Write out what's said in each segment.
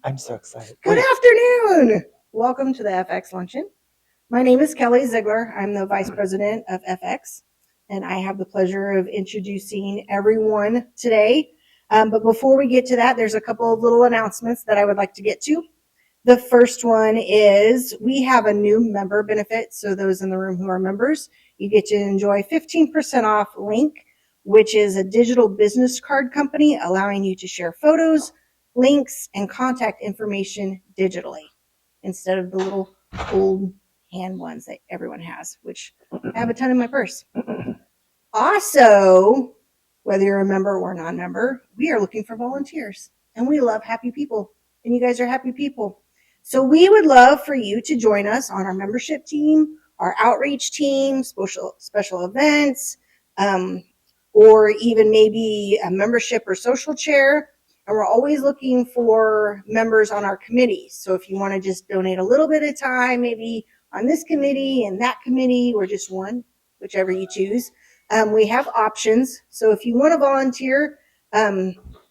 I'm so excited. Good afternoon. Welcome to the FX Luncheon. My name is Kelly Ziegler. I'm the Vice President of FX, and I have the pleasure of introducing everyone today. But before we get to that, there's a couple of little announcements that I would like to get to. The first one is we have a new member benefit. So those in the room who are members, you get to enjoy 15% off Link, which is a digital business card company allowing you to share photos, links, and contact information digitally instead of the little old hand ones that everyone has, which I have a ton in my purse. Also, whether you're a member or non-member, we are looking for volunteers, and we love happy people, and you guys are happy people. So we would love for you to join us on our membership team, our outreach team, special events, or even maybe a membership or social chair. And we're always looking for members on our committees. So if you want to just donate a little bit of time, maybe on this committee and that committee, or just one, whichever you choose, we have options. So if you want to volunteer,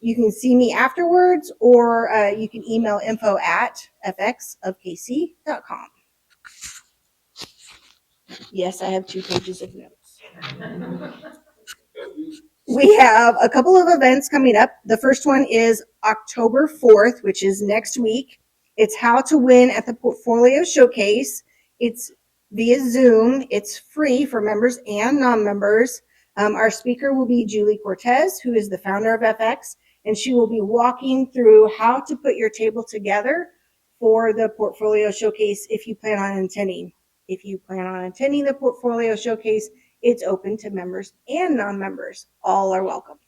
you can see me afterwards, or you can email info@fxofkc.com. Yes, I have 2 pages of notes. We have a couple of events coming up. The first one is October 4th, which is next week. It's How to Win at the Portfolio Showcase. It's via Zoom. It's free for members and non-members. Our speaker will be Julie Cortez, who is the founder of FX, and she will be walking through how to put your table together for the Portfolio Showcase if you plan on attending. If you plan on attending the Portfolio Showcase, it's open to members and non-members. All are welcome.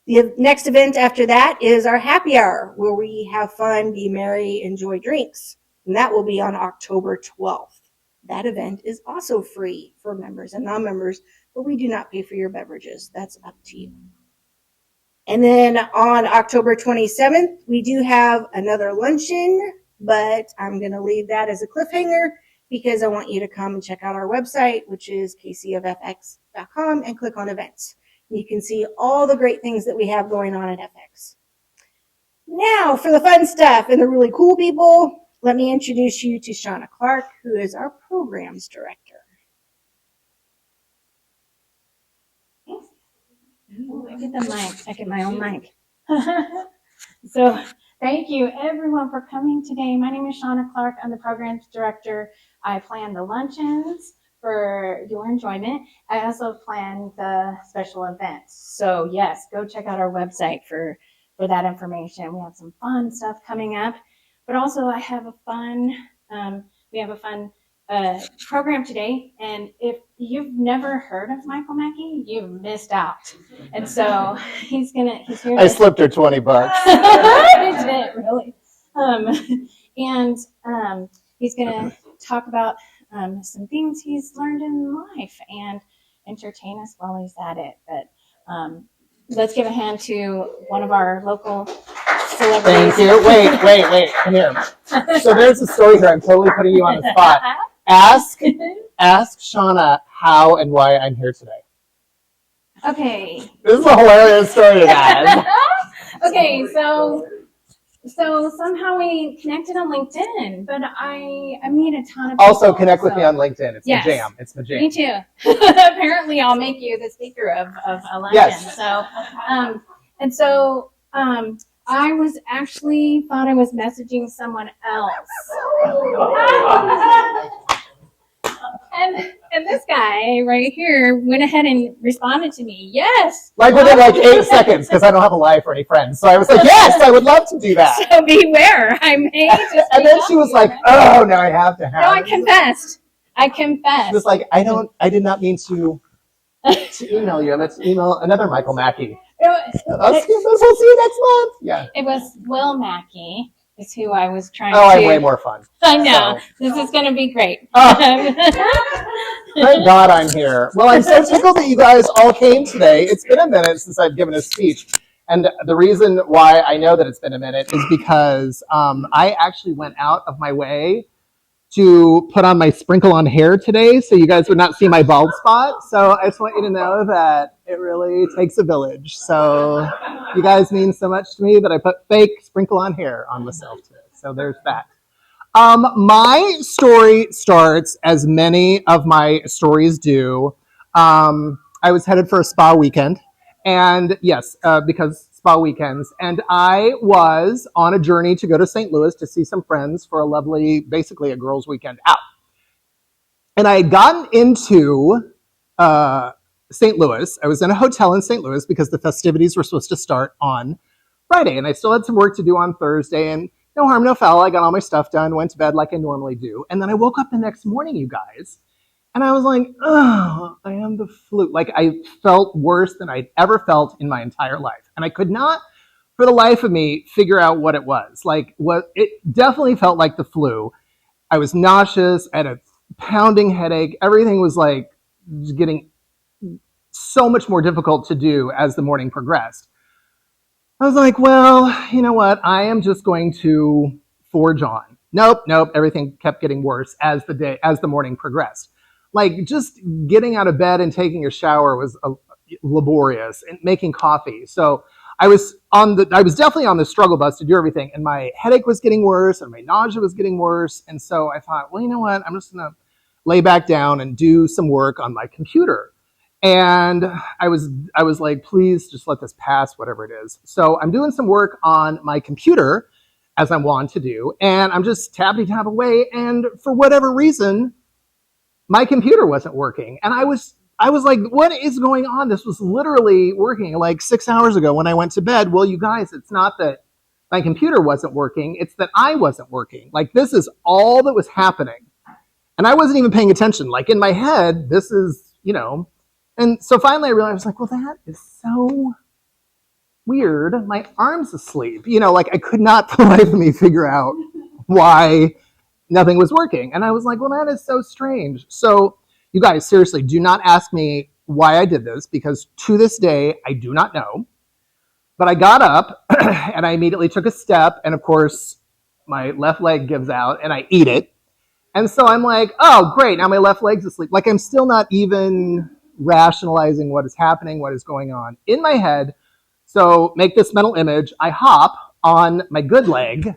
The next event after that is our happy hour, where we have fun, be merry, enjoy drinks. And that will be on October 12th. That event is also free for members and non-members, but we do not pay for your beverages. That's up to you. And then on October 27th, we do have another luncheon, but I'm going to leave that as a cliffhanger because I want you to come and check out our website, which is kcofx.com, and click on events. You can see all the great things that we have going on at FX. Now for the fun stuff and the really cool people, let me introduce you to Shauna Clark, who is our programs director. Ooh, I get the mic. I get my own mic. So thank you everyone for coming today. My name is Shauna Clark. I'm the programs director. I plan the luncheons for your enjoyment. I also plan the special events. So yes, go check out our website for that information. We have some fun stuff coming up, but also I have a fun, we have a fun program today. And if you've never heard of Michael Mackie, you've missed out. And so he's here. I slipped her $20. I did, really. He's going to talk about some things he's learned in life and entertain us while he's at it. But let's give a hand to one of our local celebrities. Thank you. Wait. Come here. So there's a story here. I'm totally putting you on the spot. Ask Shauna how and why I'm here today. Okay. This is a hilarious story, guys. Okay, so somehow we connected on LinkedIn, but I meet a ton of people. Also, connect with me on LinkedIn. It's yes, my jam. It's my jam. Me too. Apparently, I'll make you the speaker of a luncheon. Yes. So, I was actually thought I was messaging someone else. And this guy right here went ahead and responded to me. Yes. Like within 8 seconds, because I don't have a life or any friends. So I was like, yes, I would love to do that. So beware. I may just. And then she was like, oh, now I have to have. No, I confessed. She was like, I did not mean to email you. Let's email another Michael Mackie. We'll see you next month. Yeah. It was Will Mackie. Is who I was trying to. Oh, I'm way more fun. I know. So. This is going to be great. Thank God I'm here. Well, I'm so tickled that you guys all came today. It's been a minute since I've given a speech. And the reason why I know that it's been a minute is because I actually went out of my way to put on my sprinkle on hair today so you guys would not see my bald spot. So I just want you to know that it really takes a village. So you guys mean so much to me that I put fake sprinkle on hair on myself today. So there's that. My story starts, as many of my stories do. I was headed for a spa weekend. And yes, because spa weekends. And I was on a journey to go to St. Louis to see some friends for a lovely, basically a girls' weekend out. And I had gotten into St. Louis. I was in a hotel in St. Louis because the festivities were supposed to start on Friday. And I still had some work to do on Thursday. And no harm, no foul. I got all my stuff done, went to bed like I normally do. And then I woke up the next morning, you guys. And I was like, oh, I am the flu. Like, I felt worse than I'd ever felt in my entire life. And I could not, for the life of me, figure out what it was. Like, it definitely felt like the flu. I was nauseous. I had a pounding headache. Everything was like getting so much more difficult to do as the morning progressed. I was like, well, you know what? I am just going to forge on. Nope. Everything kept getting worse as the morning progressed. Like, just getting out of bed and taking a shower was laborious, and making coffee. So I was definitely on the struggle bus to do everything, and my headache was getting worse and my nausea was getting worse. And so I thought, well, you know what? I'm just going to lay back down and do some work on my computer. And I was like, please just let this pass, whatever it is. So I'm doing some work on my computer, as I'm wont to do, and I'm just tab away. And for whatever reason, my computer wasn't working. And I was like, what is going on? This was literally working like 6 hours ago when I went to bed. Well, you guys, it's not that my computer wasn't working. It's that I wasn't working. Like, this is all that was happening. And I wasn't even paying attention. Like, in my head, this is, And so finally I realized, like, well, that is so weird. My arm's asleep. Like, I could not for the life of me figure out why nothing was working. And I was like, well, that is so strange. So you guys, seriously, do not ask me why I did this, because to this day, I do not know. But I got up and I immediately took a step. And of course, my left leg gives out and I eat it. And so I'm like, oh, great. Now my left leg's asleep. Like, I'm still not even rationalizing what is happening, what is going on in my head. So make this mental image. I hop on my good leg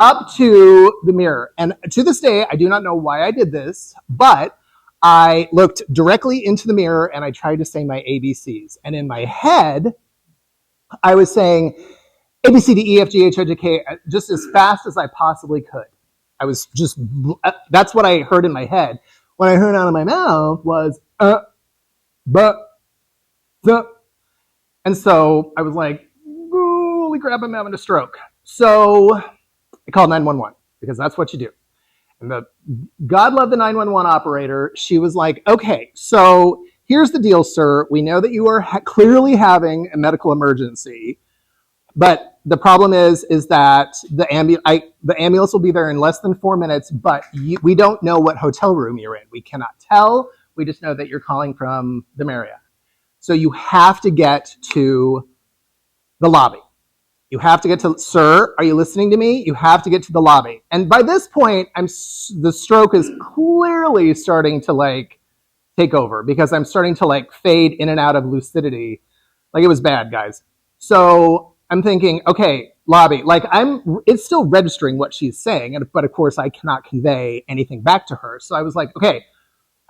up to the mirror. And to this day, I do not know why I did this, but I looked directly into the mirror and I tried to say my ABCs. And in my head, I was saying A, B, C, D, E, F, G, H, I, J, K just as fast as I possibly could. That's what I heard in my head. What I heard out of my mouth was, but, the. And so I was like, holy crap, I'm having a stroke. So I called 911 because that's what you do. And God love the 911 operator. She was like, okay, so here's the deal, sir. We know that you are clearly having a medical emergency, but the problem is that the ambulance will be there in less than 4 minutes, but we don't know what hotel room you're in. We cannot tell. We just know that you're calling from the Marriott. So you have to get to the lobby. You have to get to, sir, are you listening to me? You have to get to the lobby. And by this point, the stroke is clearly starting to take over, because I'm starting to fade in and out of lucidity. Like, it was bad, guys. So I'm thinking, okay, lobby. It's still registering what she's saying, but of course I cannot convey anything back to her. So I was like, okay,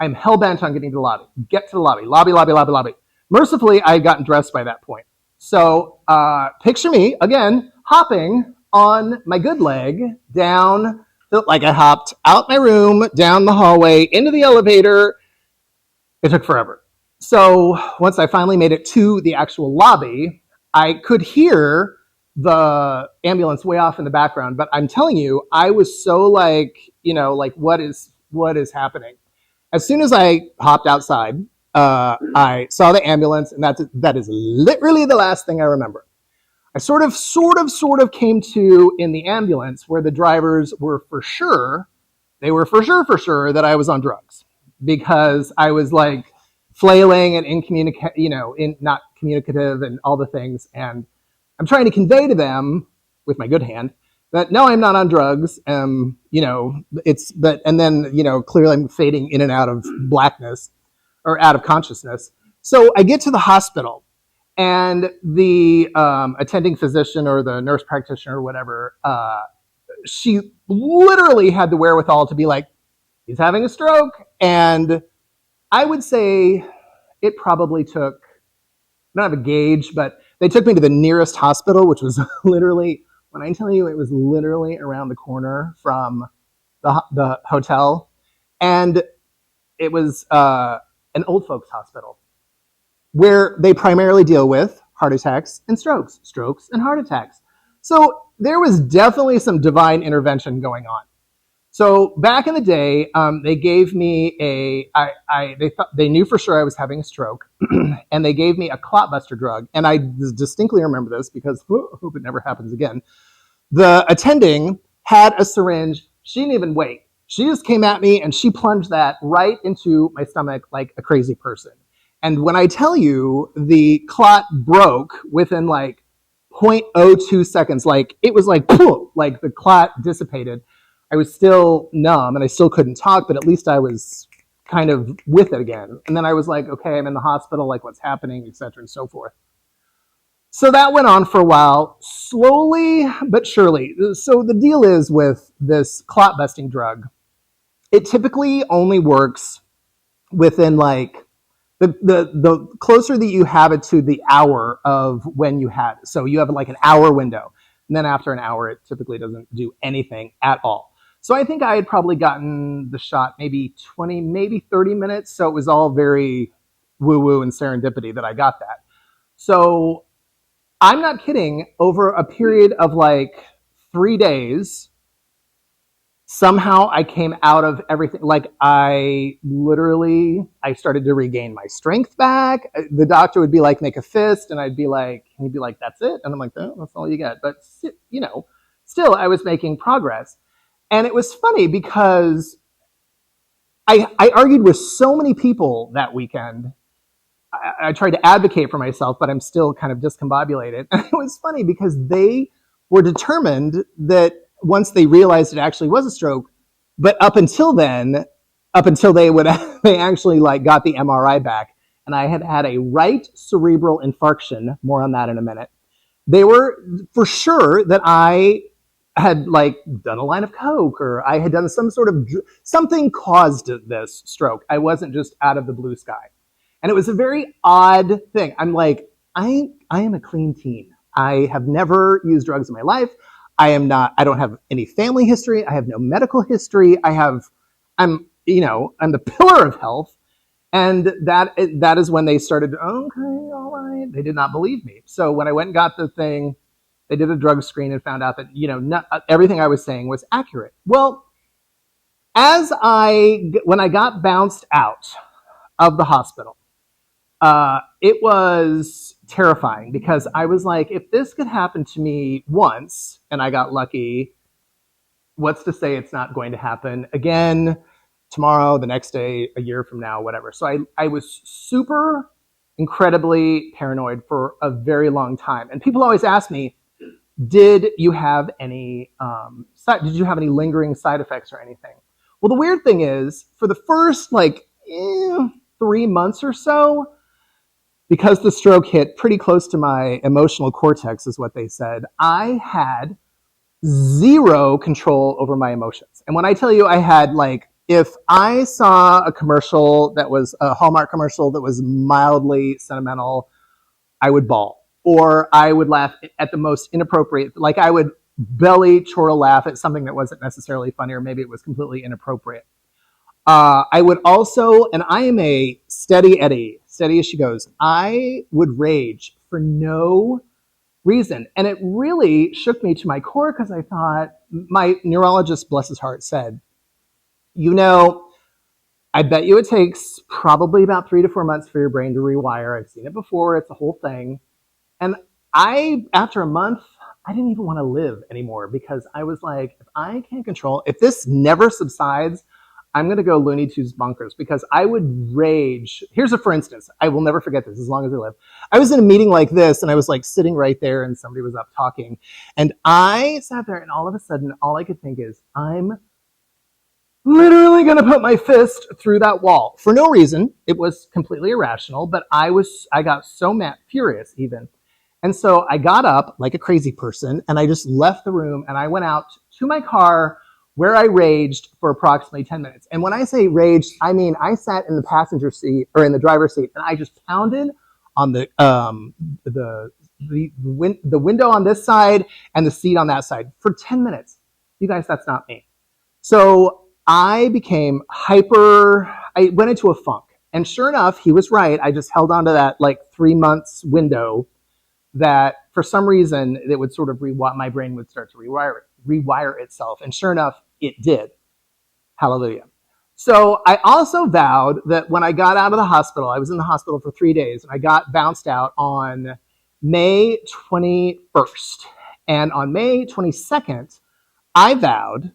I'm hell-bent on getting to the lobby. Get to the lobby. Lobby. Mercifully, I had gotten dressed by that point. So picture me, again, hopping on my good leg down, like I hopped out my room, down the hallway, into the elevator. It took forever. So once I finally made it to the actual lobby, I could hear the ambulance way off in the background. But I'm telling you, I was so what is happening? As soon as I hopped outside, I saw the ambulance, and that is literally the last thing I remember. I sort of came to in the ambulance, where the drivers were for sure that I was on drugs, because I was flailing and not communicative and all the things. And I'm trying to convey to them with my good hand that no, I'm not on drugs. And then, clearly I'm fading in and out of blackness or out of consciousness. So I get to the hospital, and the attending physician or the nurse practitioner or whatever, she literally had the wherewithal to be like, he's having a stroke. And I would say it probably took, I don't have a gauge, but they took me to the nearest hospital, which was literally, when I tell you, it was literally around the corner from the hotel. And it was an old folks hospital where they primarily deal with heart attacks and strokes and heart attacks. So there was definitely some divine intervention going on. So back in the day, they gave me they knew for sure I was having a stroke, and they gave me a clot buster drug. And I distinctly remember this because I hope it never happens again. The attending had a syringe. She didn't even wait. She just came at me and she plunged that right into my stomach like a crazy person. And when I tell you the clot broke within like 0.02 seconds, like it was like, poof, like the clot dissipated. I was still numb and I still couldn't talk, but at least I was kind of with it again. And then I was like, okay, I'm in the hospital, like what's happening, et cetera, and so forth. So that went on for a while, slowly but surely. So the deal is with this clot busting drug, it typically only works within like the closer that you have it to the hour of when you had it. So you have like an hour window. And then after an hour, it typically doesn't do anything at all. So I think I had probably gotten the shot maybe 20, maybe 30 minutes. So it was all very woo-woo and serendipity that I got that. So I'm not kidding, over a period of like 3 days, somehow I came out of everything. Like I started to regain my strength back. The doctor would be like, make a fist. And he'd be like, that's it. And I'm like, oh, that's all you get. But still I was making progress. And it was funny because I argued with so many people that weekend. I tried to advocate for myself, but I'm still kind of discombobulated. And it was funny because they were determined that once they realized it actually was a stroke, but up until they actually like got the MRI back, and I had had a right cerebral infarction. More on that in a minute. They were for sure that I had like done a line of coke, or I had done something caused this stroke. I wasn't just out of the blue sky. And it was a very odd thing. I'm like, I am a clean teen. I have never used drugs in my life. I don't have any family history. I have no medical history. I'm the pillar of health. And that is when they started, okay, all right. They did not believe me. So when I went and got the thing, they did a drug screen and found out that, not everything I was saying was accurate. Well, when I got bounced out of the hospital, it was terrifying because I was like, if this could happen to me once and I got lucky, what's to say it's not going to happen again tomorrow, the next day, a year from now, whatever. So I was super incredibly paranoid for a very long time. And people always ask me, did you have any lingering side effects or anything? Well, the weird thing is, for the first 3 months or so, because the stroke hit pretty close to my emotional cortex, is what they said, I had zero control over my emotions. And when I tell you I had, if I saw a commercial that was a Hallmark commercial that was mildly sentimental, I would bawl. Or I would laugh at the most inappropriate, like I would belly chortle laugh at something that wasn't necessarily funny, or maybe it was completely inappropriate. I would also, and I am a steady Eddie, steady as she goes, I would rage for no reason. And it really shook me to my core because I thought, my neurologist, bless his heart, said, I bet you it takes probably about 3 to 4 months for your brain to rewire. I've seen it before. It's a whole thing. And after a month, I didn't even want to live anymore because I was like, if this never subsides, I'm going to go Looney Tunes bonkers because I would rage. Here's a for instance. I will never forget this as long as I live. I was in a meeting like this and I was like sitting right there and somebody was up talking. And I sat there and all of a sudden, all I could think is, I'm literally going to put my fist through that wall for no reason. It was completely irrational, but I got so mad, furious even. And so I got up like a crazy person and I just left the room and I went out to my car where I raged for approximately 10 minutes. And when I say raged, I mean, I sat in the passenger seat or in the driver's seat and I just pounded on the window on this side and the seat on that side for 10 minutes. You guys, that's not me. So I became I went into a funk. And sure enough, he was right. I just held on to that like 3 months window that for some reason it would sort of my brain would start to rewire itself. And sure enough, it did. Hallelujah. So I also vowed that when I got out of the hospital, I was in the hospital for 3 days and I got bounced out on May 21st. And on May 22nd, I vowed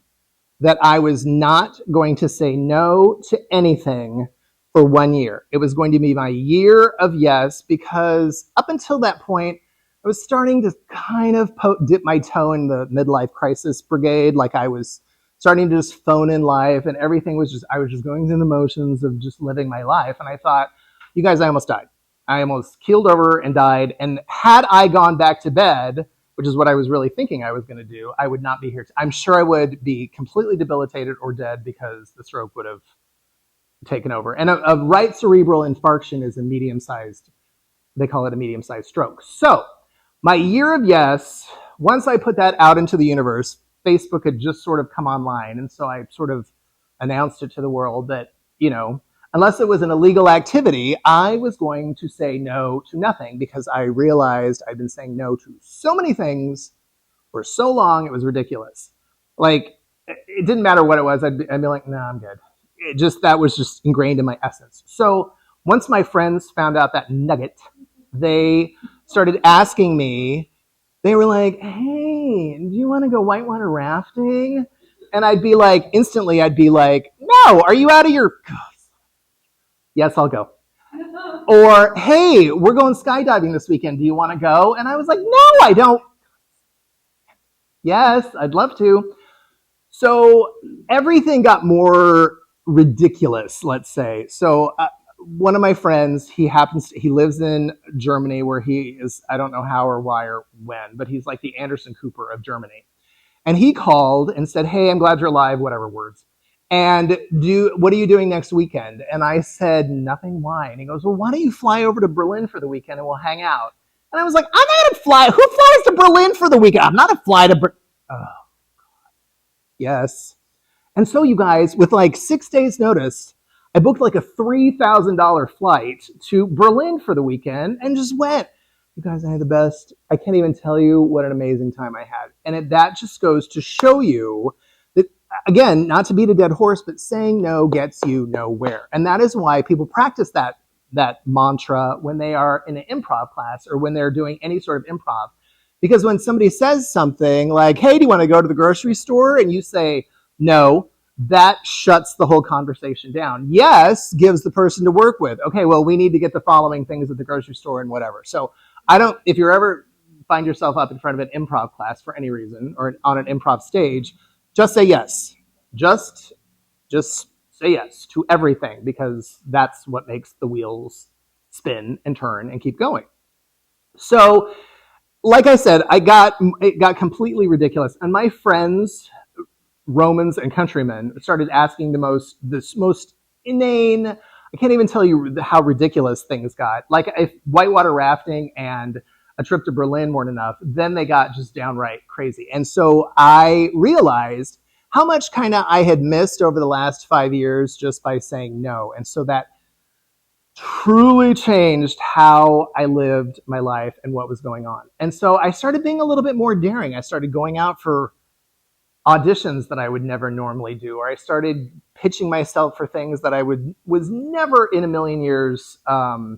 that I was not going to say no to anything for 1 year. It was going to be my year of yes, because up until that point, I was starting to kind of dip my toe in the midlife crisis brigade. Like I was starting to just phone in life and everything was just, I was just going through the motions of just living my life. And I thought, you guys, I almost died. I almost keeled over and died. And had I gone back to bed, which is what I was really thinking I was going to do, I would not be here. I'm sure I would be completely debilitated or dead because the stroke would have taken over. And a right cerebral infarction is a medium-sized, they call it a medium-sized stroke. So my year of yes, once I put that out into the universe, Facebook had just sort of come online. And so I sort of announced it to the world that, unless it was an illegal activity, I was going to say no to nothing because I realized I'd been saying no to so many things for so long, it was ridiculous. Like, it didn't matter what it was. I'd be like, no, I'm good. That was just ingrained in my essence. So once my friends found out that nugget, they started asking me, they were like, hey, do you want to go whitewater rafting? And instantly I'd be like, no, are you out of your... Yes, I'll go. Or, hey, we're going skydiving this weekend. Do you want to go? And I was like, no, I don't. Yes, I'd love to. So everything got more ridiculous, let's say. So one of my friends, he lives in Germany where he is, I don't know how or why or when, but he's like the Anderson Cooper of Germany. And he called and said, hey, I'm glad you're alive, whatever words. And what are you doing next weekend? And I said, nothing, why? And he goes, well, why don't you fly over to Berlin for the weekend and we'll hang out? And I was like, I'm not going to fly. Who flies to Berlin for the weekend? I'm not a fly to Berlin. Oh, God. Yes. And so you guys, with like 6 days notice, I booked like a $3,000 flight to Berlin for the weekend and just went. You guys, I had the best. I can't even tell you what an amazing time I had. And that just goes to show you that, again, not to beat a dead horse, but saying no gets you nowhere. And that is why people practice that mantra when they are in an improv class or when they're doing any sort of improv. Because when somebody says something like, hey, do you want to go to the grocery store? And you say no, that shuts the whole conversation down. Yes gives the person to work with. Okay, well, we need to get the following things at the grocery store and whatever. So if you ever find yourself up in front of an improv class for any reason or on an improv stage, just say yes. Just say yes to everything because that's what makes the wheels spin and turn and keep going. So, like I said, it got completely ridiculous. And my friends, Romans and countrymen, started asking the most inane, I can't even tell you how ridiculous things got. Like if whitewater rafting and a trip to Berlin weren't enough, then they got just downright crazy. And so I realized how much kind of I had missed over the last 5 years just by saying no. And so that truly changed how I lived my life and what was going on. And so I started being a little bit more daring. I started going out for auditions that I would never normally do, or I started pitching myself for things that I was never in a million years thought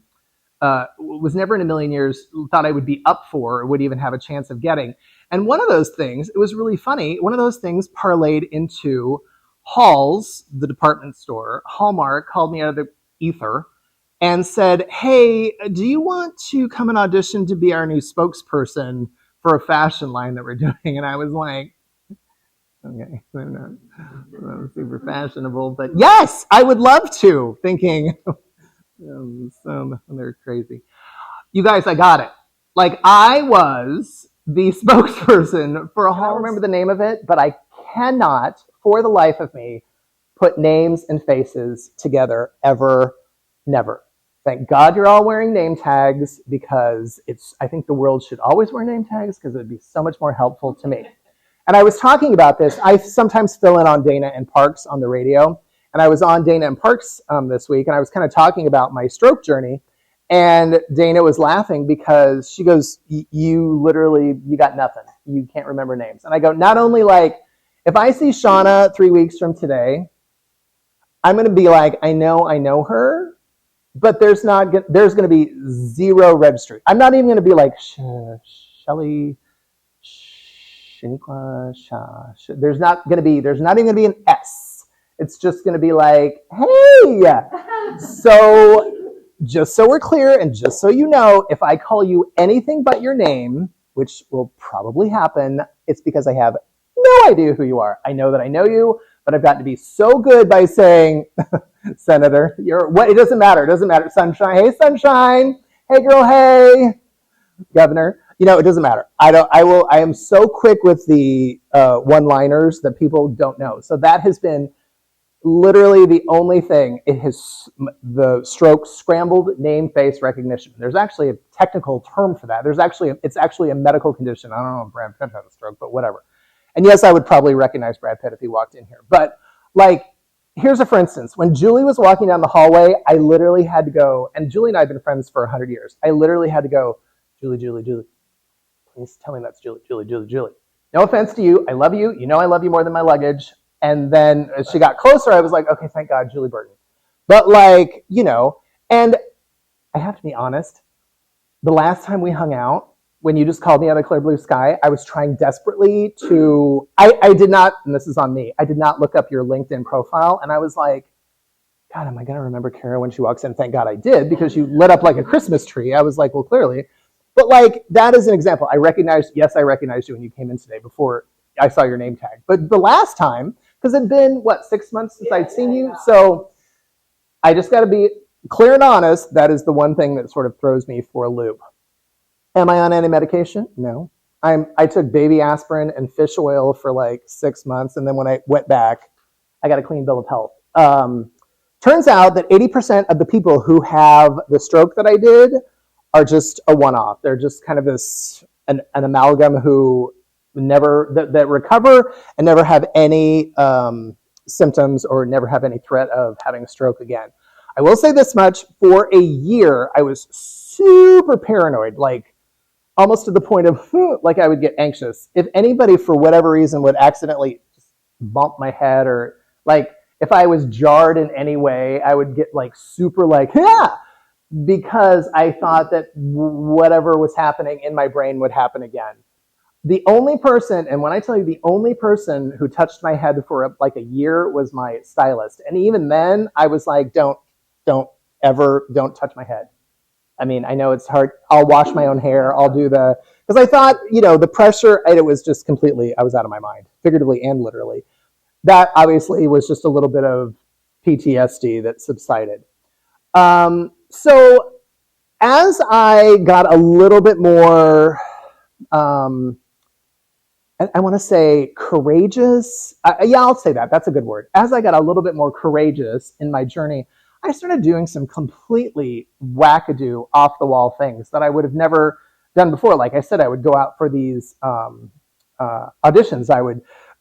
I would be up for or would even have a chance of getting. And one of those things, it was really funny, one of those things parlayed into Halls, the department store, Hallmark called me out of the ether and said, hey, do you want to come and audition to be our new spokesperson for a fashion line that we're doing? And I was like, okay, I'm not super fashionable, but yes, I would love to, thinking, so they're crazy. You guys, I got it. Like, I was the spokesperson for a hall. I don't remember the name of it, but I cannot, for the life of me, put names and faces together ever, never. Thank God you're all wearing name tags, because I think the world should always wear name tags, because it would be so much more helpful to me. And I was talking about this. I sometimes fill in on Dana and Parks on the radio. And I was on Dana and Parks this week, and I was kind of talking about my stroke journey. And Dana was laughing because she goes, you got nothing. You can't remember names. And I go, not only like, if I see Shauna 3 weeks from today, I'm going to be like, I know her, but there's going to be zero registry. I'm not even going to be like, Shelly, Shaniqua, there's not even going to be an S. It's just going to be like, hey. So just so we're clear, and just so you know, if I call you anything but your name, which will probably happen, it's because I have no idea who you are. I know that I know you, but I've gotten to be so good by saying, Senator, it doesn't matter, Sunshine, hey Sunshine, hey girl, hey Governor. It doesn't matter. I am so quick with the one-liners that people don't know. So that has been literally the only thing. The stroke scrambled name face recognition. There's actually a technical term for that. It's actually a medical condition. I don't know if Brad Pitt has a stroke, but whatever. And yes, I would probably recognize Brad Pitt if he walked in here. But here's for instance, when Julie was walking down the hallway, I literally had to go, and Julie and I have been friends for 100 years. I literally had to go, Julie, please tell me that's Julie. No offense to you. I love you. You know I love you more than my luggage. And then as she got closer, I was like, okay, thank God, Julie Burton. But and I have to be honest, the last time we hung out, when you just called me out of clear blue sky, I was trying desperately to, I did not, and this is on me, I did not look up your LinkedIn profile. And I was like, God, am I going to remember Kara when she walks in? Thank God I did, because you lit up like a Christmas tree. I was like, well, clearly. But that is an example. I recognized you when you came in today before I saw your name tag. But the last time, because it'd been, 6 months since I'd seen you? So I just got to be clear and honest. That is the one thing that sort of throws me for a loop. Am I on any medication? No. I took baby aspirin and fish oil for 6 months. And then when I went back, I got a clean bill of health. Turns out that 80% of the people who have the stroke that I did are just a one-off. They're just kind of an amalgam who that recover and never have any symptoms or never have any threat of having a stroke again. I will say this much: for a year, I was super paranoid, almost to the point of I would get anxious. If anybody, for whatever reason, would accidentally just bump my head, or if I was jarred in any way, I would get super yeah, because I thought that whatever was happening in my brain would happen again. The only person, and when I tell you the only person who touched my head for a year was my stylist. And even then I was like, don't touch my head. I mean, I know it's hard. I'll wash my own hair. I'll do because I thought, the pressure, it was just completely, I was out of my mind, figuratively and literally. That obviously was just a little bit of PTSD that subsided. So as I got a little bit more, I want to say courageous. I'll say that. That's a good word. As I got a little bit more courageous in my journey, I started doing some completely wackadoo, off-the-wall things that I would have never done before. Like I said, I would go out for these auditions.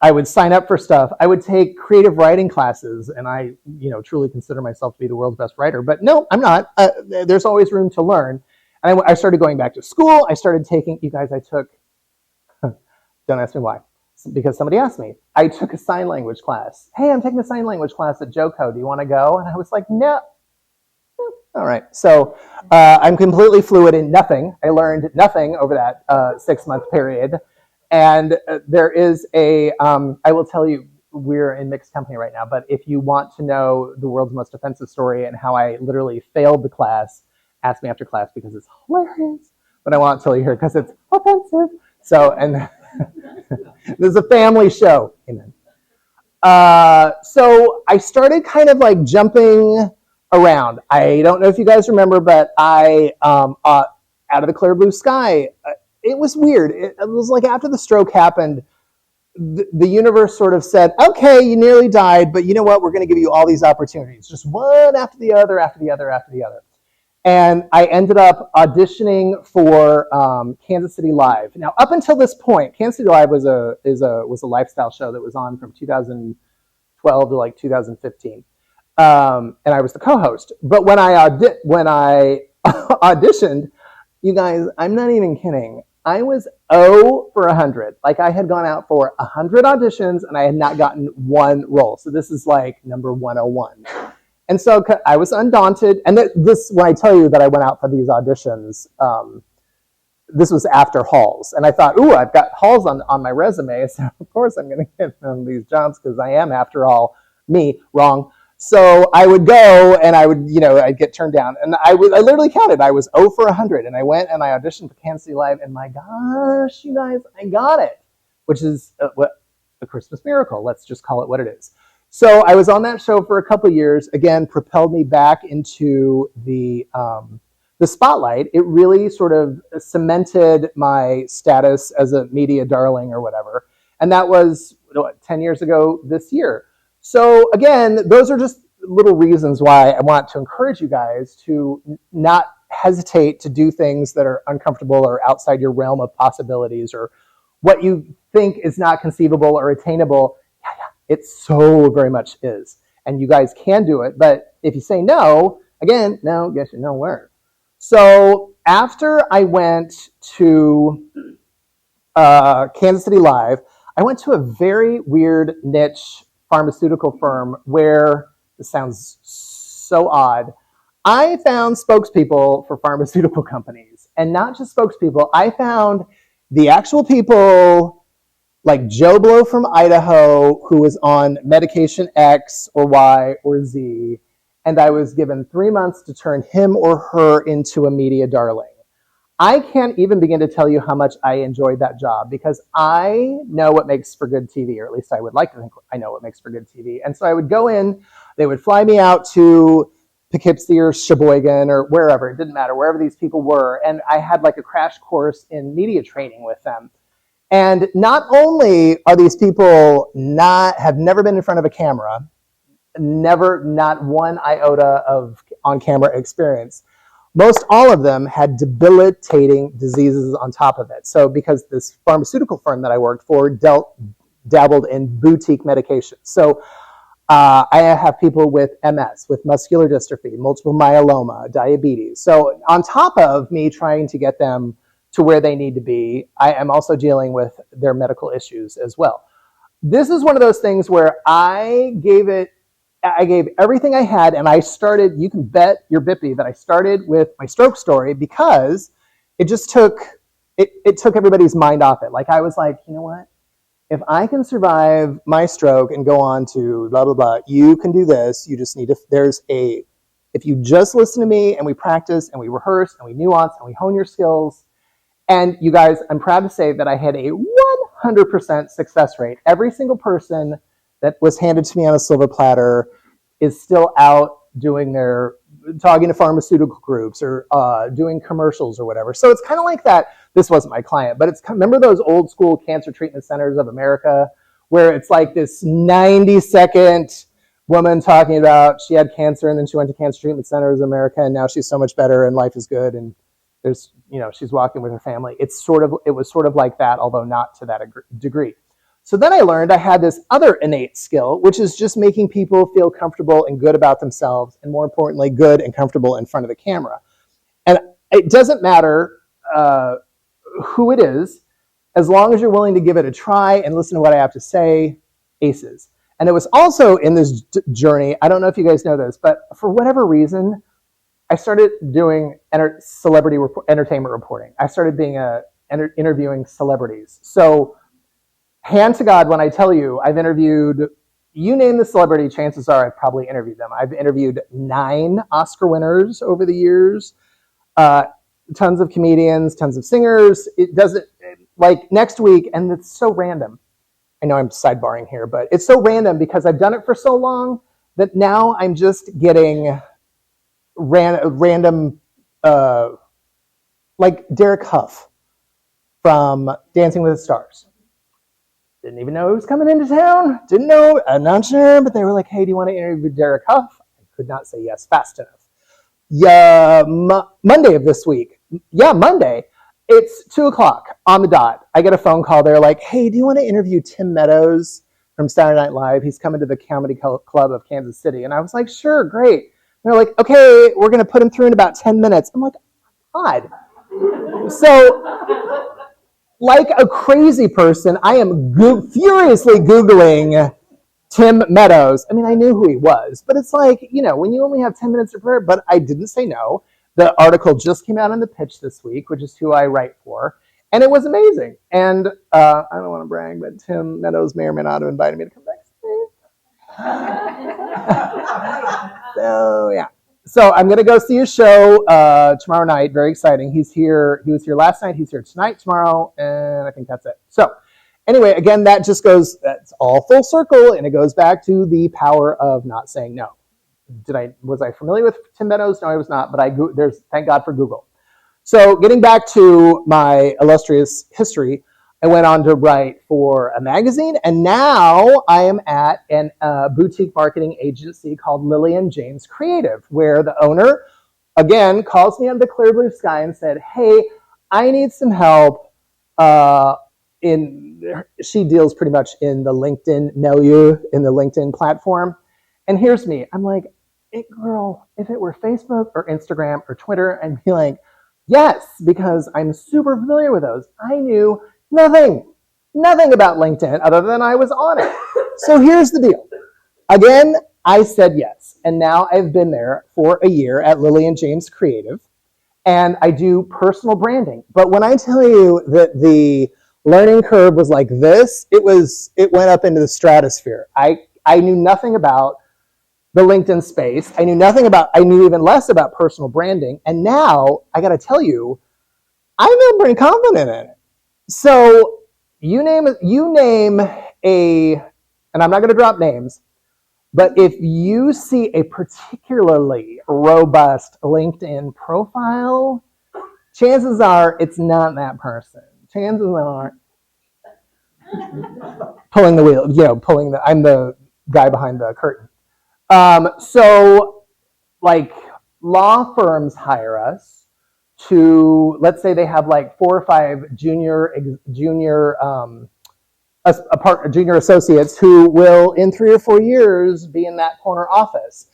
I would sign up for stuff. I would take creative writing classes, and I, truly consider myself to be the world's best writer. But no, I'm not. There's always room to learn. And I started going back to school. I started taking, I took, don't ask me why, because somebody asked me. I took a sign language class. Hey, I'm taking a sign language class at JoCo. Do you want to go? And I was like, no. All right. So I'm completely fluid in nothing. I learned nothing over that 6 month period. And there is I will tell you, we're in mixed company right now, but if you want to know the world's most offensive story and how I literally failed the class, ask me after class because it's hilarious. But I won't tell you here because it's offensive. So, and this is a family show. Amen. So I started kind of like jumping around. I don't know if you guys remember, but I, out of the clear blue sky, it was weird. It was like after the stroke happened, the universe sort of said, okay, you nearly died, but you know what? We're going to give you all these opportunities, just one after the other, after the other, after the other. And I ended up auditioning for Kansas City Live. Now, up until this point, Kansas City Live was a lifestyle show that was on from 2012 to like 2015, and I was the co-host. But when I auditioned, you guys, I'm not even kidding. I was 0 for 100. Like I had gone out for 100 auditions and I had not gotten one role. So this is like number 101. And so I was undaunted. And this, when I tell you that I went out for these auditions, this was after halls. And I thought, ooh, I've got halls on my resume. So of course I'm going to get these jobs because I am, after all, me. Wrong. So I would go and I would, I'd get turned down. And I literally counted. I was 0 for 100. And I went and I auditioned for Kansas City Live. And my gosh, you guys, I got it, which is a Christmas miracle. Let's just call it what it is. So I was on that show for a couple of years. Again, propelled me back into the spotlight. It really sort of cemented my status as a media darling or whatever. And that was 10 years ago this year. So again, those are just little reasons why I want to encourage you guys to not hesitate to do things that are uncomfortable or outside your realm of possibilities or what you think is not conceivable or attainable. Yeah, it so very much is. And you guys can do it. But if you say no, again, no, guess you're nowhere. So after I went to Kansas City Live, I went to a very weird niche pharmaceutical firm where, this sounds so odd, I found spokespeople for pharmaceutical companies. And not just spokespeople, I found the actual people like Joe Blow from Idaho who was on medication X or Y or Z. And I was given 3 months to turn him or her into a media darling. I can't even begin to tell you how much I enjoyed that job because I know what makes for good TV, or at least I would like to think I know what makes for good TV. And so I would go in, they would fly me out to Poughkeepsie or Sheboygan or wherever, it didn't matter, wherever these people were. And I had like a crash course in media training with them. And not only are these people have never been in front of a camera, not one iota of on-camera experience, most all of them had debilitating diseases on top of it. So because this pharmaceutical firm that I worked for dabbled in boutique medication. So I have people with MS, with muscular dystrophy, multiple myeloma, diabetes. So on top of me trying to get them to where they need to be, I am also dealing with their medical issues as well. This is one of those things where I gave everything I had, and I started, you can bet your bippy that I started with my stroke story because it just took everybody's mind off it. Like I was like, you know what? If I can survive my stroke and go on to blah, blah, blah, you can do this. You just need to, if you just listen to me and we practice and we rehearse and we nuance and we hone your skills. And you guys, I'm proud to say that I had a 100% success rate. Every single person that was handed to me on a silver platter is still out talking to pharmaceutical groups or doing commercials or whatever. So it's kind of like that. This wasn't my client, but remember those old school cancer treatment centers of America where it's like this 90-second woman talking about she had cancer and then she went to cancer treatment centers of America and now she's so much better and life is good and she's walking with her family. It was sort of like that, although not to that degree. So then I learned I had this other innate skill, which is just making people feel comfortable and good about themselves, and more importantly, good and comfortable in front of the camera. And it doesn't matter who it is, as long as you're willing to give it a try and listen to what I have to say, aces. And it was also in this journey, I don't know if you guys know this, but for whatever reason, I started doing celebrity entertainment reporting. I started interviewing celebrities. So hand to God, when I tell you, I've interviewed you name the celebrity, chances are I've probably interviewed them. I've interviewed 9 Oscar winners over the years, tons of comedians, tons of singers. It doesn't, like next week, and it's so random. I know I'm sidebarring here, but it's so random because I've done it for so long that now I'm just getting random, like Derek Huff from Dancing with the Stars. Didn't even know he was coming into town. Didn't know, I'm not sure, but they were like, hey, do you want to interview Derek Huff? I could not say yes fast enough. Yeah, Monday of this week. Yeah, Monday. It's 2:00 on the dot. I get a phone call. They're like, hey, do you want to interview Tim Meadows from Saturday Night Live? He's coming to the Comedy Club of Kansas City. And I was like, sure, great. And they're like, okay, we're going to put him through in about 10 minutes. I'm like, God. So, like a crazy person, I am furiously Googling Tim Meadows. I mean, I knew who he was, but it's like, when you only have 10 minutes to prepare, but I didn't say no. The article just came out on The Pitch this week, which is who I write for, and it was amazing. And I don't want to brag, but Tim Meadows may or may not have invited me to come back. So, yeah. So I'm going to go see his show tomorrow night. Very exciting. He's here. He was here last night. He's here tonight, tomorrow, and I think that's it. So anyway, again, that's all full circle, and it goes back to the power of not saying no. Was I familiar with Tim Meadows? No, I was not, but thank God for Google. So getting back to my illustrious history, I went on to write for a magazine, and now I am at a boutique marketing agency called Lily & James Creative, where the owner, again, calls me out of the clear blue sky and said, hey, I need some help. She deals pretty much in the LinkedIn milieu, in the LinkedIn platform. And here's me. I'm like, hey, girl, if it were Facebook or Instagram or Twitter, I'd be like, yes, because I'm super familiar with those. I knew nothing about LinkedIn other than I was on it. So here's the deal. Again, I said yes. And now I've been there for a year at Lily & James Creative. And I do personal branding. But when I tell you that the learning curve was like this, it went up into the stratosphere. I knew nothing about the LinkedIn space. I knew even less about personal branding. And now I got to tell you, I feel pretty confident in it. So you name and I'm not going to drop names, but if you see a particularly robust LinkedIn profile, chances are it's not that person. Chances are pulling the wheel, I'm the guy behind the curtain. So like law firms hire us to, let's say they have like 4 or 5 junior associates who will in 3 or 4 years be in that corner office.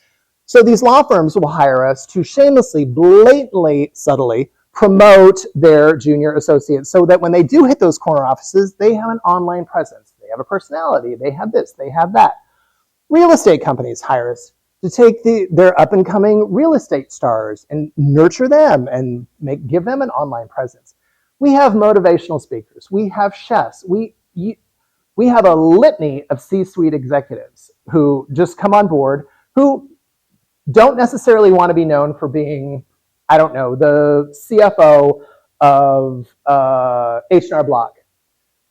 So these law firms will hire us to shamelessly, blatantly, subtly promote their junior associates so that when they do hit those corner offices, they have an online presence. They have a personality. They have this. They have that. Real estate companies hire us to take their up-and-coming real estate stars and nurture them and give them an online presence. We have motivational speakers. We have chefs. We have a litany of C-suite executives who just come on board who don't necessarily want to be known for being, I don't know, the CFO of H&R Block.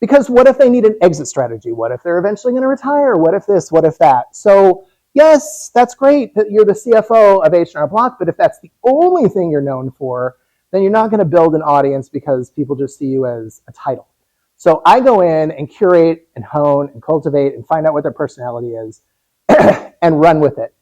Because what if they need an exit strategy? What if they're eventually going to retire? What if this? What if that? So yes, that's great that you're the CFO of H&R Block, but if that's the only thing you're known for, then you're not going to build an audience because people just see you as a title. So I go in and curate and hone and cultivate and find out what their personality is and run with it.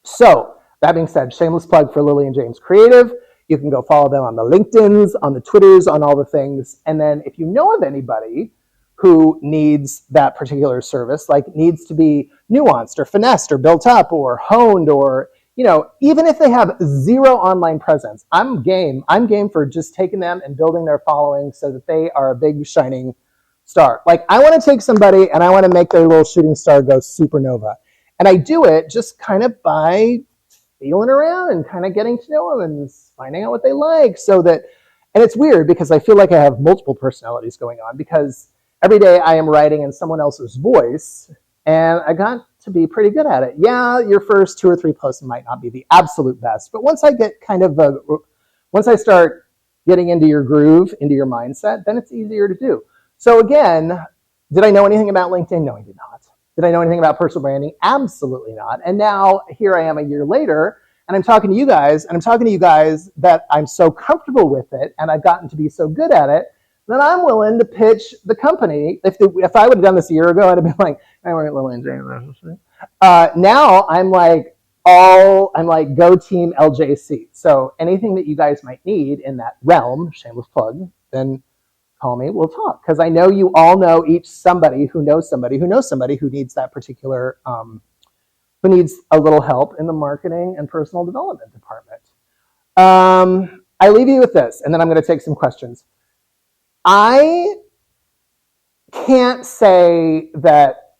So that being said, shameless plug for Lily & James Creative. You can go follow them on the LinkedIns, on the Twitters, on all the things. And then if you know of anybody who needs that particular service, like needs to be nuanced or finessed or built up or honed or, even if they have 0 online presence, I'm game. I'm game for just taking them and building their following so that they are a big shining star. Like I want to take somebody and I want to make their little shooting star go supernova. And I do it just kind of by feeling around and kind of getting to know them and finding out what they like and it's weird because I feel like I have multiple personalities going on because every day I am writing in someone else's voice and I got to be pretty good at it. Yeah, your first 2 or 3 posts might not be the absolute best, but once I start getting into your groove, into your mindset, then it's easier to do. So again, did I know anything about LinkedIn? No, I did not. Did I know anything about personal branding? Absolutely not. And now here I am a year later, and I'm talking to you guys, that I'm so comfortable with it, and I've gotten to be so good at it, that I'm willing to pitch the company. If I would have done this a year ago, I'd have been like, I work at Lillian James. Now I'm like go team LJC. So anything that you guys might need in that realm, shameless plug, then call me, we'll talk. Because I know you all know each somebody who knows somebody who knows somebody who needs that particular, who needs a little help in the marketing and personal development department. I leave you with this, and then I'm going to take some questions. I can't say that,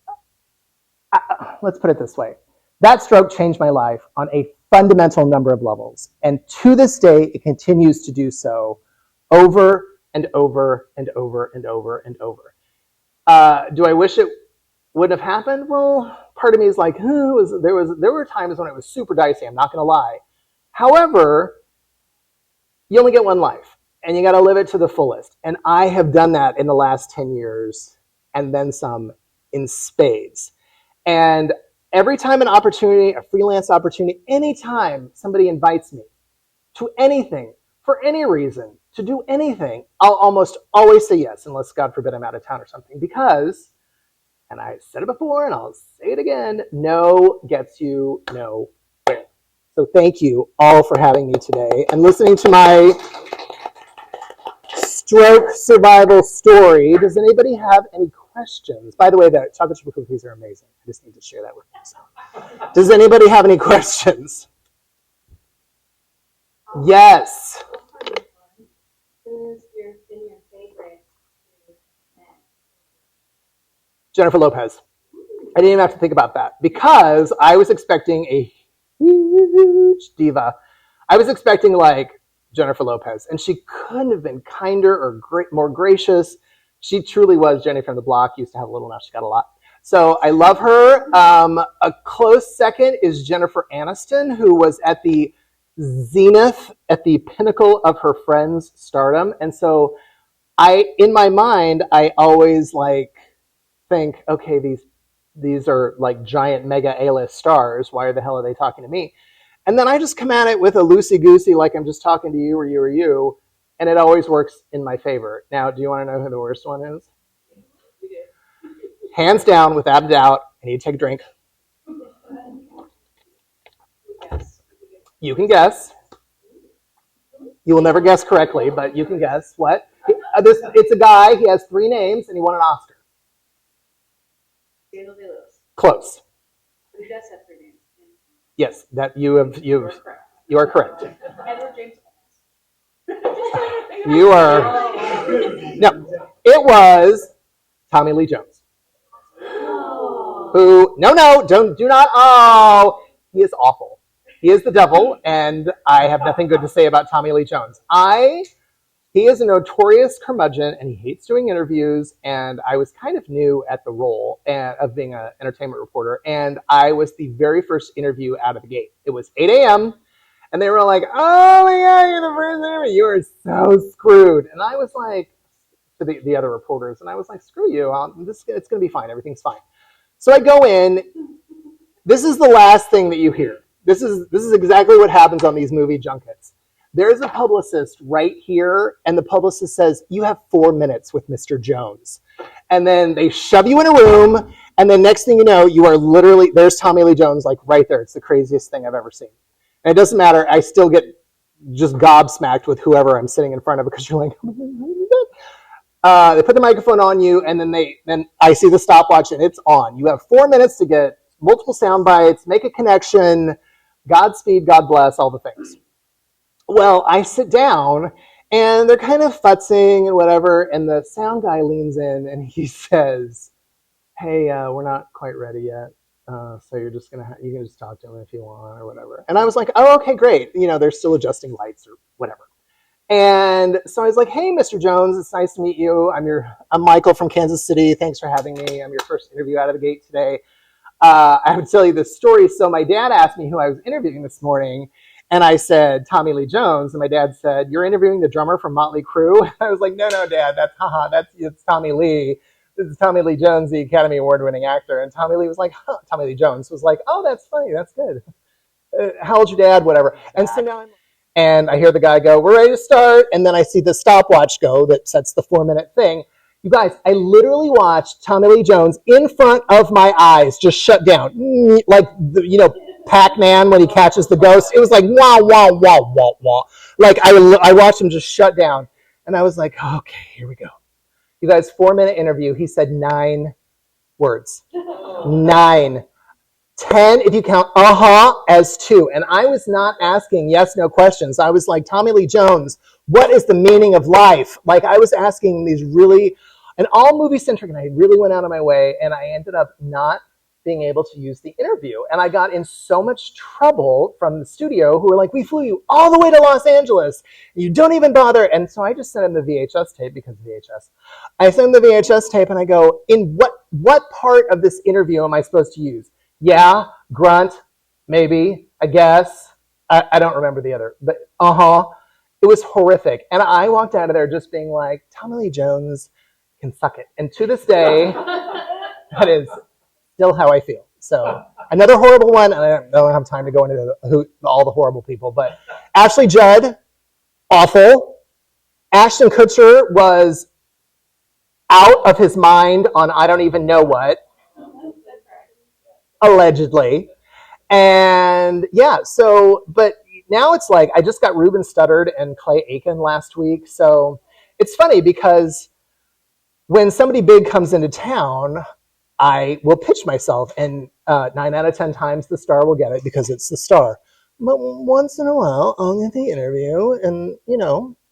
let's put it this way. That stroke changed my life on a fundamental number of levels. And to this day, it continues to do so over and over and over and over and over. Do I wish it wouldn't have happened? Well, part of me is like, there were times when it was super dicey, I'm not going to lie. However, you only get one life, and you got to live it to the fullest. And I have done that in the last 10 years, and then some in spades. And every time an opportunity, a freelance opportunity, anytime somebody invites me to anything, for any reason, to do anything, I'll almost always say yes, unless, God forbid, I'm out of town or something. Because, and I said it before, and I'll say it again, no gets you nowhere. So thank you all for having me today and listening to my stroke survival story. Does anybody have any questions? By the way, the chocolate chip cookies are amazing. I just need to share that with you. So. Does anybody have any questions? Yes. Who's been your favorite? Jennifer Lopez. I didn't even have to think about that because I was expecting a huge diva. I was expecting like Jennifer Lopez, and she couldn't have been kinder or more gracious. She truly was Jenny from the block. Used to have a little, now she got a lot. So I love her. A close second is Jennifer Aniston, who was at the zenith, at the pinnacle of her Friends stardom. And so in my mind, I always like think, okay, these are like giant mega A-list stars. Why the hell are they talking to me? And then I just come at it with a loosey-goosey, like I'm just talking to you or you or you, and it always works in my favor. Now, do you want to know who the worst one is? Hands down, without a doubt, I need to take a drink. You can guess. You will never guess correctly, but you can guess. What? It's a guy, he has 3 names, and he won an Oscar. Close. He does have 3 names. Yes, that you are correct. Edward James. You are. No, it was Tommy Lee Jones. Who? No, do not. Oh, he is awful. He is the devil, and I have nothing good to say about Tommy Lee Jones. He is a notorious curmudgeon, and he hates doing interviews, and I was kind of new at the role of being an entertainment reporter, and I was the very first interview out of the gate. It was 8 a.m., and they were like, oh my God, you're the first interview. You are so screwed. And I was like, to the other reporters, and I was like, screw you. It's going to be fine. Everything's fine. So I go in. This is the last thing that you hear. This is exactly what happens on these movie junkets. There's a publicist right here, and the publicist says, you have 4 minutes with Mr. Jones. And then they shove you in a room, and then next thing you know, you are literally, there's Tommy Lee Jones, like right there. It's the craziest thing I've ever seen. And it doesn't matter. I still get just gobsmacked with whoever I'm sitting in front of because you're like, they put the microphone on you, and then I see the stopwatch, and it's on. You have 4 minutes to get multiple sound bites, make a connection, Godspeed, God bless, all the things. Well, I sit down, and they're kind of futzing and whatever, and the sound guy leans in, and he says, hey, we're not quite ready yet, so you can just talk to him if you want or whatever. And I was like, oh, okay, great. They're still adjusting lights or whatever. And so I was like, hey, Mr. Jones, it's nice to meet you. I'm Michael from Kansas City. Thanks for having me. I'm your first interview out of the gate today. I would tell you this story. So my dad asked me who I was interviewing this morning, and I said Tommy Lee Jones, and my dad said, "You're interviewing the drummer from Motley Crue?" And I was like, "No, Dad, it's Tommy Lee. This is Tommy Lee Jones, the Academy Award-winning actor." And Tommy Lee Jones was like, "Oh, that's funny. That's good. How old's your dad?" Whatever. And so now and I hear the guy go, "We're ready to start." And then I see the stopwatch go that sets the 4-minute thing. You guys, I literally watched Tommy Lee Jones in front of my eyes just shut down. Like, Pac-Man when he catches the ghost. It was like, wah, wah, wah, wah, wah. Like, I watched him just shut down. And I was like, okay, here we go. You guys, 4-minute interview. He said 9 words. 9. 10 if you count as 2. And I was not asking yes, no questions. I was like, Tommy Lee Jones, what is the meaning of life? Like, I was asking these really, and all movie centric, and I really went out of my way, and I ended up not being able to use the interview. And I got in so much trouble from the studio who were like, "We flew you all the way to Los Angeles. You don't even bother." And so I just sent him the VHS tape because VHS. I sent him the VHS tape and I go, "In what part of this interview am I supposed to use?" Yeah, grunt, maybe, I guess. I don't remember the other, but It was horrific. And I walked out of there just being like, Tommy Lee Jones can suck it. And to this day, that is still how I feel. So another horrible one, and I don't have time to go into all the horrible people, but Ashley Judd, awful. Ashton Kutcher was out of his mind on I don't even know what. Allegedly. And yeah, so, but now it's like, I just got Ruben Studdard and Clay Aiken last week. So it's funny because when somebody big comes into town, I will pitch myself, and 9 out of 10 times the star will get it because it's the star. But once in a while, I'll get the interview, and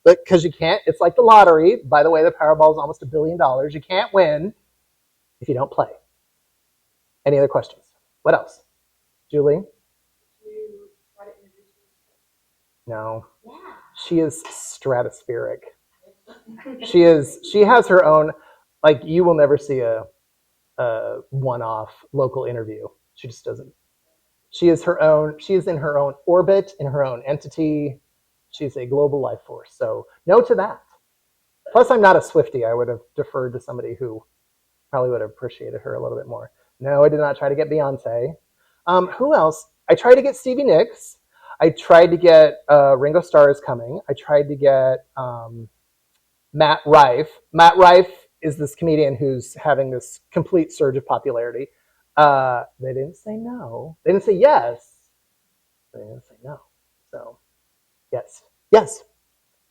but because you can't, it's like the lottery. By the way, the Powerball is almost $1 billion. You can't win if you don't play. Any other questions? What else? Julie? No. Yeah. She is stratospheric. She has her own, like, you will never see a one-off local interview. She just doesn't. She is in her own orbit, in her own entity. She's a global life force. So no to that. Plus, I'm not a Swiftie. I would have deferred to somebody who probably would have appreciated her a little bit more. No, I did not try to get Beyonce. Who else? I tried to get Stevie Nicks. I tried to get Ringo Starr is coming. I tried to get Matt Rife. Matt Rife is this comedian who's having this complete surge of popularity. They didn't say no. They didn't say yes. They didn't say no. So, yes. Yes.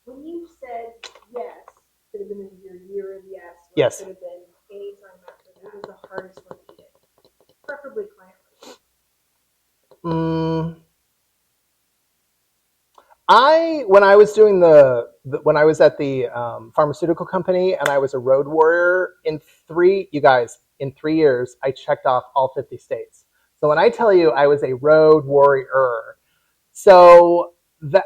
When you said yes, could have been your year of yes. Yes. Could have been any time after. What was the hardest one to get? Preferably client. When I was doing when I was at the pharmaceutical company and I was a road warrior in 3 years, I checked off all 50 states. So when I tell you I was a road warrior, so there